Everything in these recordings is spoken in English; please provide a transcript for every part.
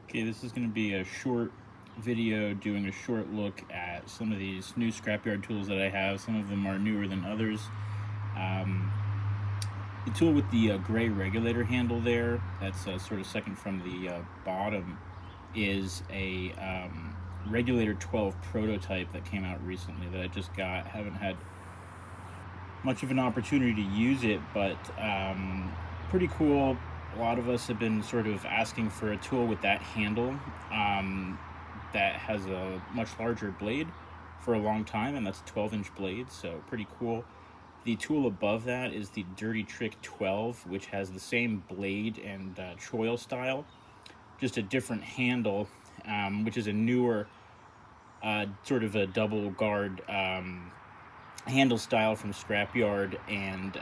Okay, this is going to be a short video doing a short look at some of these new scrapyard tools that I have. Some of them are newer than others. Um, the tool with the gray regulator handle there, that's sort of second from the bottom, is a Regulator 12 prototype that came out recently that I just got. Haven't had much of an opportunity to use it, but pretty cool. A lot of us have been sort of asking for a tool with that handle that has a much larger blade for a long time, and that's a 12-inch blade, so pretty cool. The tool above that is the Dirty Trick 12, which has the same blade and choil style, just a different handle, which is a newer sort of a double guard handle style from Scrapyard. And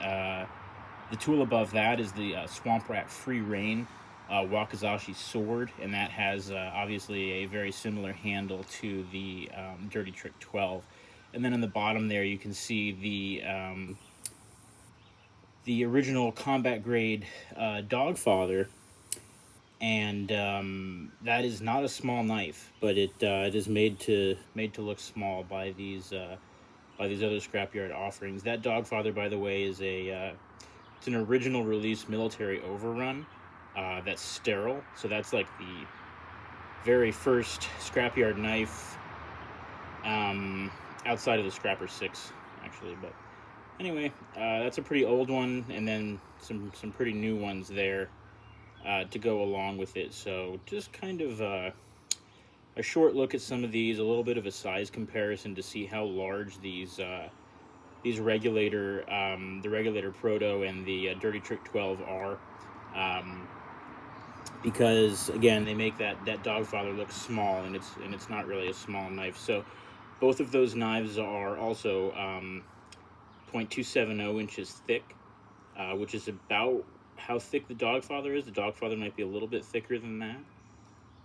the tool above that is the Swamp Rat Free Rein Wakizashi sword, and that has obviously a very similar handle to the Dirty Trick 12. And then in the bottom there, you can see the original combat grade Dogfather, and that is not a small knife, but it is made to look small by these other scrapyard offerings. That Dogfather, by the way, is it's an original release military overrun that's sterile. So that's like the very first scrapyard knife outside of the Scrapper 6, actually. But anyway, that's a pretty old one, and then some pretty new ones there to go along with it. So just kind of a short look at some of these, a little bit of a size comparison to see how large these regulator, the regulator Proto and the Dirty Trick 12 are. Because again, they make that Dogfather look small, and it's not really a small knife. So both of those knives are also 0.270 inches thick, which is about how thick the Dogfather is. The Dogfather might be a little bit thicker than that,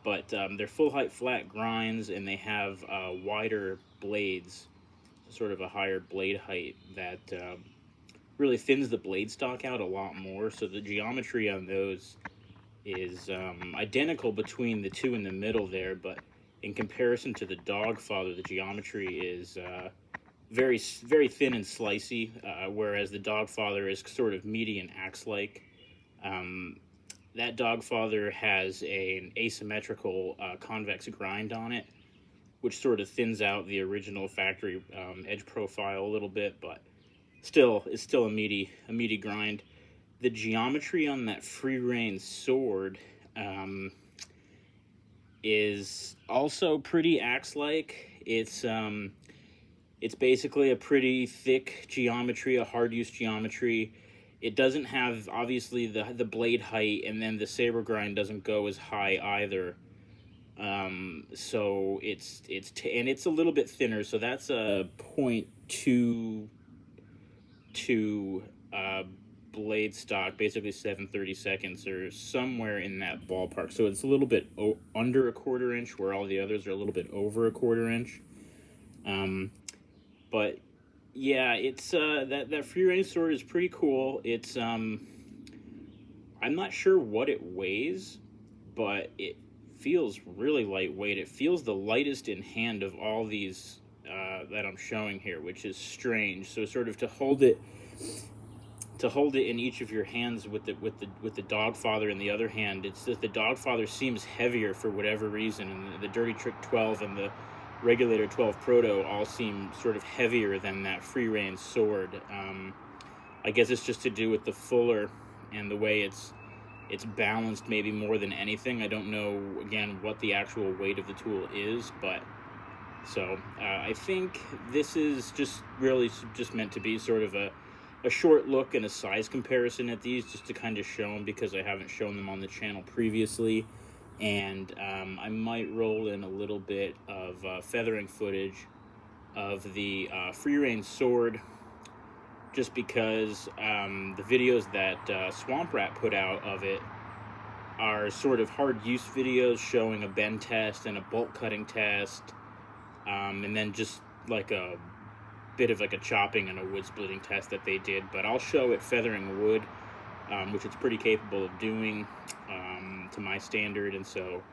but they're full height flat grinds, and they have wider blades, sort of a higher blade height that really thins the blade stock out a lot more. So the geometry on those is identical between the two in the middle there, but in comparison to the Dogfather, the geometry is very thin and slicey, whereas the Dogfather is sort of meaty and axe-like. That Dogfather has an asymmetrical convex grind on it, which sort of thins out the original factory edge profile a little bit, but it's still a meaty grind. The geometry on that Free Rein sword is also pretty axe-like. It's basically a pretty thick geometry, a hard use geometry. It doesn't have obviously the blade height, and then the saber grind doesn't go as high either. So it's a little bit thinner. So that's a 0.22 blade stock, basically 7/32 or somewhere in that ballpark. So it's a little bit under a quarter inch, where all the others are a little bit over a quarter inch. But yeah, it's that Free Rein sword is pretty cool. It's I'm not sure what it weighs, but it feels really lightweight. It feels the lightest in hand of all these that I'm showing here, which is strange. So sort of to hold it in each of your hands with the Dogfather in the other hand, it's that the Dogfather seems heavier for whatever reason, and the Dirty Trick 12 and the Regulator 12 Proto all seem sort of heavier than that Free Rein sword. I guess it's just to do with the fuller and the way it's balanced, maybe more than anything. I don't know, again, what the actual weight of the tool is, but so I think this is just really just meant to be sort of a short look and a size comparison at these, just to kind of show them, because I haven't shown them on the channel previously. And I might roll in a little bit of feathering footage of the Free Rein sword, just because the videos that Swamp Rat put out of it are sort of hard use videos showing a bend test and a bolt cutting test, and then just like a bit of like a chopping and a wood splitting test that they did. But I'll show it feathering wood, which it's pretty capable of doing to my standard. And so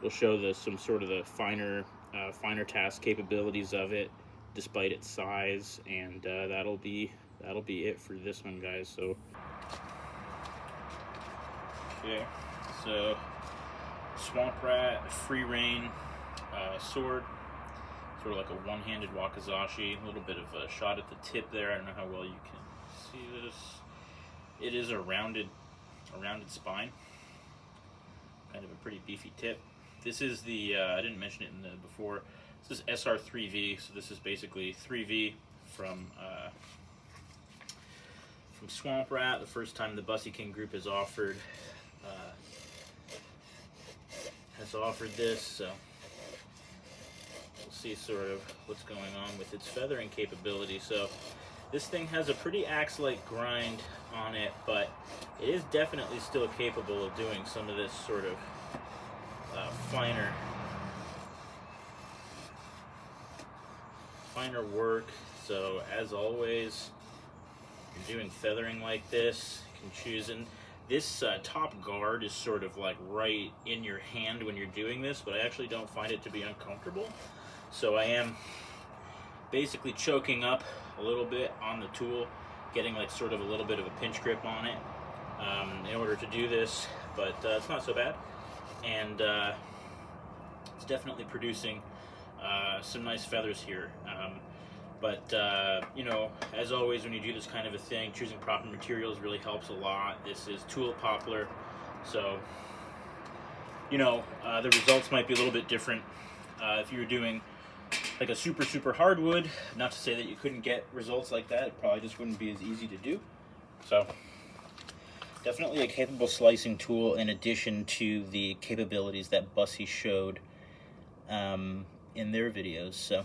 we'll show some sort of the finer task capabilities of it, despite its size, and that'll be it for this one, guys. So okay, so Swamp Rat Free Rein sword, sort of like a one-handed wakizashi. A little bit of a shot at the tip there. I don't know how well you can see this. It is a rounded spine, kind of a pretty beefy tip. This is the I didn't mention it in the before. This is SR3V, so this is basically 3V from Swamp Rat. The first time the Busse King group has offered this, so we'll see sort of what's going on with its feathering capability. So this thing has a pretty axe-like grind on it, but it is definitely still capable of doing some of this sort of finer work. So as always, you're doing feathering like this, you can choose, and this top guard is sort of like right in your hand when you're doing this, but I actually don't find it to be uncomfortable. So I am basically choking up a little bit on the tool, getting like sort of a little bit of a pinch grip on it in order to do this, but it's not so bad, and it's definitely producing some nice feathers here. But you know, as always, when you do this kind of a thing, choosing proper materials really helps a lot. This is tulip poplar, so you know, the results might be a little bit different if you were doing like a super hardwood. Not to say that you couldn't get results like that, it probably just wouldn't be as easy to do. So definitely a capable slicing tool, in addition to the capabilities that Busse showed in their videos. So